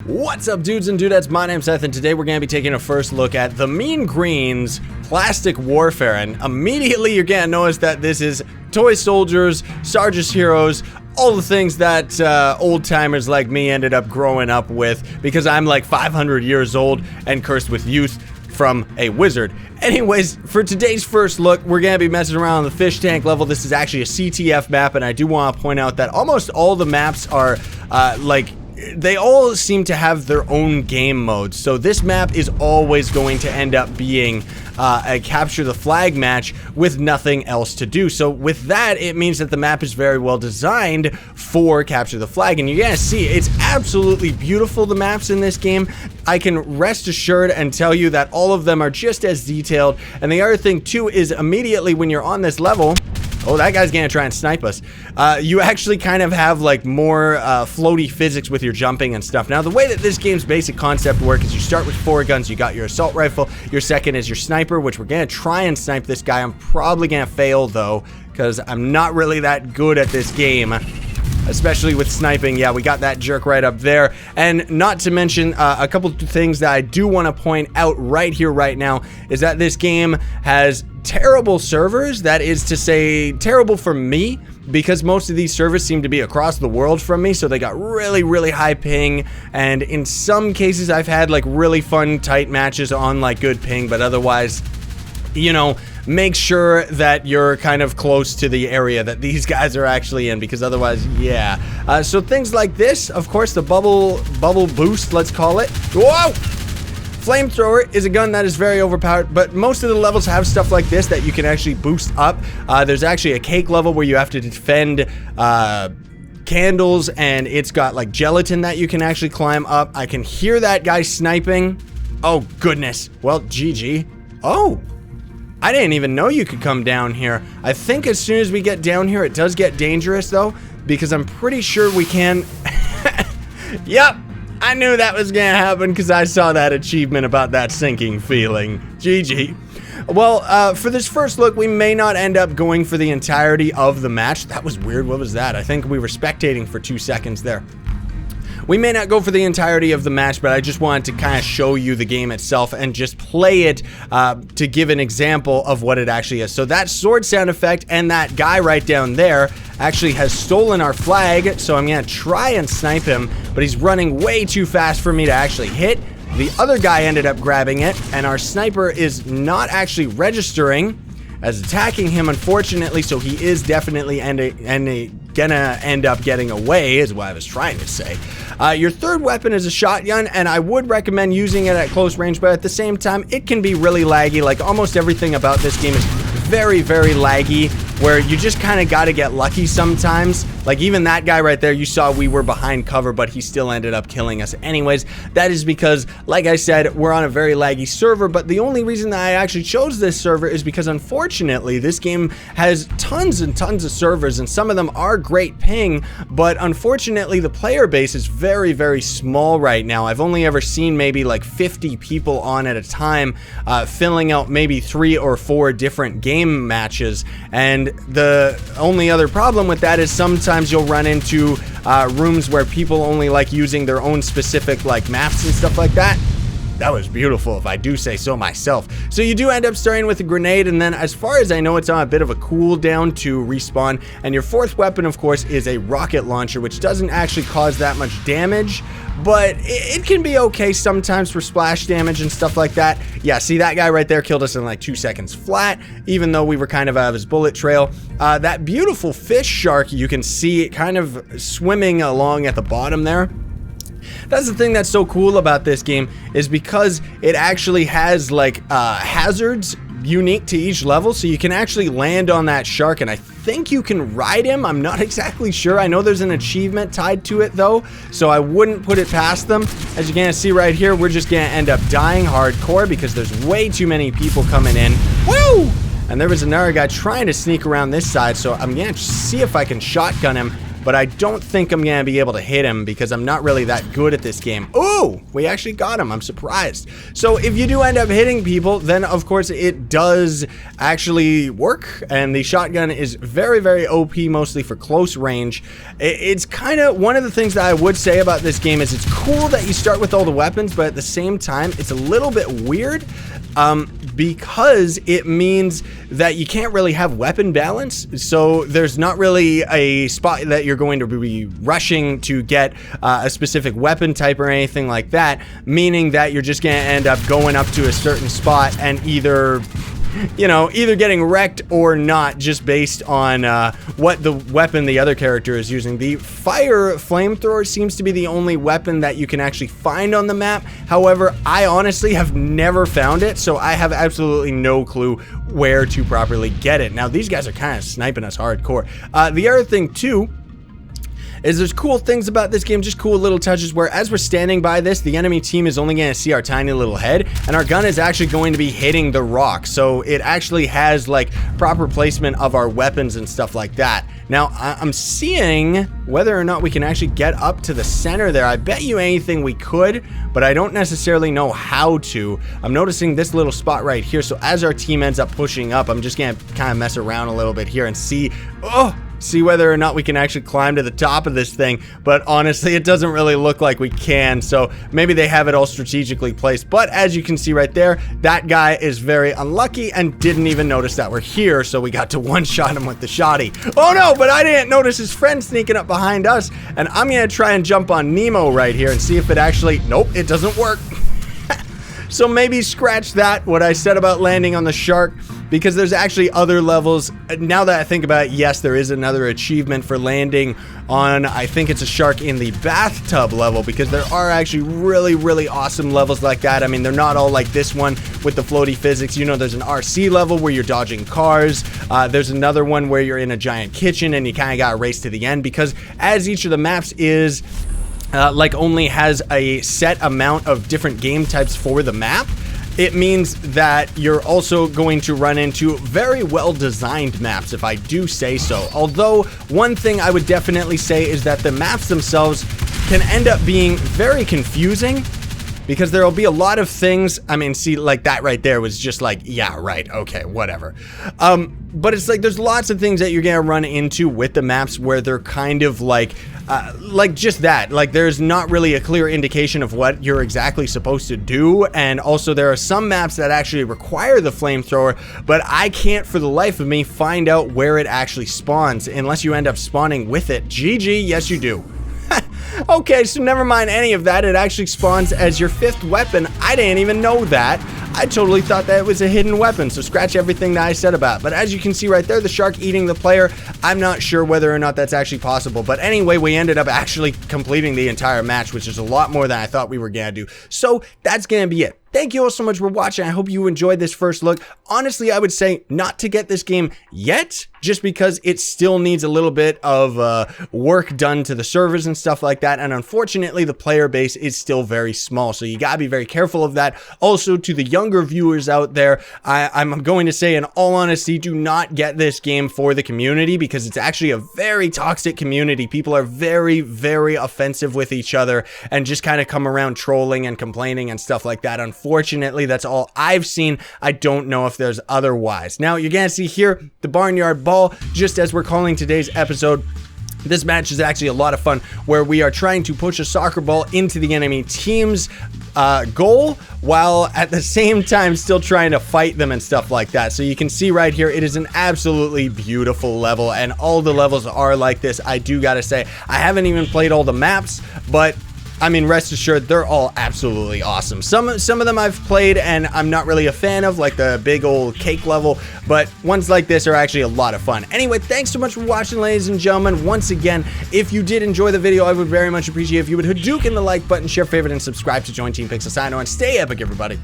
What's up, dudes and dudettes? My name's Seth, and today we're gonna be taking a first look at the Mean Green's Plastic Warfare. And immediately you're gonna notice that this is toy soldiers, Sarge's heroes, all the things that old timers like me ended up growing up with, because I'm like 500 years old and cursed with youth from a wizard. Anyways, for today's first look, we're gonna be messing around on the fish tank level. This is actually a CTF map, and I do want to point out that almost all the maps are they all seem to have their own game modes. So this map is always going to end up being a capture the flag match with nothing else to do. So with that, it means that the map is very well designed for capture the flag. And you're gonna see it's absolutely beautiful, the maps in this game. I can rest assured and tell you that all of them are just as detailed. And the other thing too is immediately when you're on this level, oh, that guy's gonna try and snipe us. You actually kind of have like more floaty physics with your jumping and stuff. Now, the way that this game's basic concept works is you start with 4 guns. You got your assault rifle. Your second is your sniper, which we're gonna try and snipe this guy. I'm probably gonna fail though, because I'm not really that good at this game, especially with sniping. Yeah, we got that jerk right up there. And not to mention a couple of things that I do want to point out right here, right now, is that this game has terrible servers. That is to say, terrible for me, because most of these servers seem to be across the world from me, so they got really high ping, and in some cases I've had like really fun tight matches on like good ping, but otherwise, you know, make sure that you're kind of close to the area that these guys are actually in, because otherwise, yeah. So things like this, of course, the bubble boost, let's call it. Whoa! Flamethrower is a gun that is very overpowered, but most of the levels have stuff like this that you can actually boost up. There's actually a cake level where you have to defend candles, and it's got like gelatin that you can actually climb up. I can hear that guy sniping. Oh, goodness. Well, GG. Oh! I didn't even know you could come down here. I think as soon as we get down here, it does get dangerous though, because I'm pretty sure we can... Yep, I knew that was gonna happen because I saw that achievement about that sinking feeling. GG. Well, for this first look, we may not end up going for the entirety of the match. That was weird. What was that? I think we were spectating for 2 seconds there. We may not go for the entirety of the match, but I just wanted to kind of show you the game itself and just play it to give an example of what it actually is. So that sword sound effect and that guy right down there actually has stolen our flag, so I'm gonna try and snipe him, but he's running way too fast for me to actually hit. The other guy ended up grabbing it, and our sniper is not actually registering as attacking him, unfortunately, so he is definitely gonna end up getting away, is what I was trying to say. Your third weapon is a shotgun, and I would recommend using it at close range, but at the same time, it can be really laggy. Like, almost everything about this game is very laggy, where you just kind of got to get lucky sometimes. Like, even that guy right there, you saw we were behind cover, but he still ended up killing us anyways. That is because, like I said, we're on a very laggy server, but the only reason that I actually chose this server is because, unfortunately, this game has tons and tons of servers, and some of them are great ping, but unfortunately, the player base is very small right now. I've only ever seen maybe like 50 people on at a time, filling out maybe 3 or 4 different game matches, and the only other problem with that is sometimes you'll run into rooms where people only like using their own specific like maps and stuff like that. That was beautiful, if I do say so myself. So you do end up starting with a grenade, and then as far as I know, it's on a bit of a cooldown to respawn. And your fourth weapon, of course, is a rocket launcher, which doesn't actually cause that much damage, but it can be okay sometimes for splash damage and stuff like that. Yeah, see, that guy right there killed us in like 2 seconds flat, even though we were kind of out of his bullet trail. That beautiful fish shark, you can see it kind of swimming along at the bottom there. That's the thing that's so cool about this game, is because it actually has like hazards unique to each level, so you can actually land on that shark, and I think you can ride him. I'm not exactly sure. I know there's an achievement tied to it though, so I wouldn't put it past them. As you're gonna see right here, we're just gonna end up dying hardcore because there's way too many people coming in. Woo! And there was another guy trying to sneak around this side, so I'm gonna see if I can shotgun him. but I don't think I'm gonna be able to hit him because I'm not really that good at this game. Ooh, we actually got him. I'm surprised. So if you do end up hitting people, then of course it does actually work, and the shotgun is very, very OP, mostly for close range. It's kind of one of the things that I would say about this game is it's cool that you start with all the weapons, but at the same time, it's a little bit weird. Because it means that you can't really have weapon balance, so there's not really a spot that you're going to be rushing to get a specific weapon type or anything like that, meaning that you're just gonna end up going up to a certain spot and either getting wrecked or not, just based on what the weapon the other character is using. The fire flamethrower seems to be the only weapon that you can actually find on the map. However, I honestly have never found it, so I have absolutely no clue where to properly get it. Now, these guys are kind of sniping us hardcore. The other thing, too, is there's cool things about this game, just cool little touches where as we're standing by this, the enemy team is only going to see our tiny little head, and our gun is actually going to be hitting the rock. So it actually has like proper placement of our weapons and stuff like that. Now, I'm seeing whether or not we can actually get up to the center there. I bet you anything we could, but I don't necessarily know how to. I'm noticing this little spot right here. So as our team ends up pushing up, I'm just going to kind of mess around a little bit here and see whether or not we can actually climb to the top of this thing. But honestly, it doesn't really look like we can, so maybe they have it all strategically placed. But as you can see right there, that guy is very unlucky and didn't even notice that we're here, so we got to one-shot him with the shotty. Oh no, but I didn't notice his friend sneaking up behind us, and I'm gonna try and jump on Nemo right here and see if it actually, nope, it doesn't work. So maybe scratch that, what I said about landing on the shark, because there's actually other levels. Now that I think about it, yes, there is another achievement for landing on, I think it's a shark in the bathtub level, because there are actually really, really awesome levels like that. I mean, they're not all like this one with the floaty physics. You know, there's an RC level where you're dodging cars. There's another one where you're in a giant kitchen and you kind of got to race to the end, because as each of the maps is only has a set amount of different game types for the map, it means that you're also going to run into very well designed maps, if I do say so. Although one thing I would definitely say is that the maps themselves can end up being very confusing, because there'll be a lot of things. I mean, see, like that right there was just like, yeah, right, okay, whatever. But it's like there's lots of things that you're gonna run into with the maps where they're kind of like just that. Like, there's not really a clear indication of what you're exactly supposed to do, and also there are some maps that actually require the flamethrower, but I can't for the life of me find out where it actually spawns unless you end up spawning with it. GG, yes you do. Okay, so never mind any of that. It actually spawns as your 5th weapon. I didn't even know that. I totally thought that it was a hidden weapon, so scratch everything that I said about it. But as you can see right there, the shark eating the player, I'm not sure whether or not that's actually possible. But anyway, we ended up actually completing the entire match, which is a lot more than I thought we were gonna do. So that's gonna be it. Thank you all so much for watching. I hope you enjoyed this first look. Honestly, I would say not to get this game yet, just because it still needs a little bit of work done to the servers and stuff like that. And unfortunately, the player base is still very small, so you gotta be very careful of that. Also, to the younger viewers out there, I'm going to say, in all honesty, do not get this game for the community, because it's actually a very toxic community. People are very, very offensive with each other and just kind of come around trolling and complaining and stuff like that. Unfortunately, that's all I've seen. I don't know if there's otherwise. Now, you're gonna see here the Barnyard Ball, just as we're calling today's episode. This match is actually a lot of fun, where we are trying to push a soccer ball into the enemy team's goal, while at the same time still trying to fight them and stuff like that. So you can see right here, it is an absolutely beautiful level, and all the levels are like this. I do gotta say, I haven't even played all the maps, but I mean, rest assured, they're all absolutely awesome. Some of them I've played and I'm not really a fan of, like the big old cake level, but ones like this are actually a lot of fun. Anyway, thanks so much for watching, ladies and gentlemen. Once again, if you did enjoy the video, I would very much appreciate if you would Hadouken the like button, share, favorite, and subscribe to join Team Pixel Sino, and stay epic, everybody.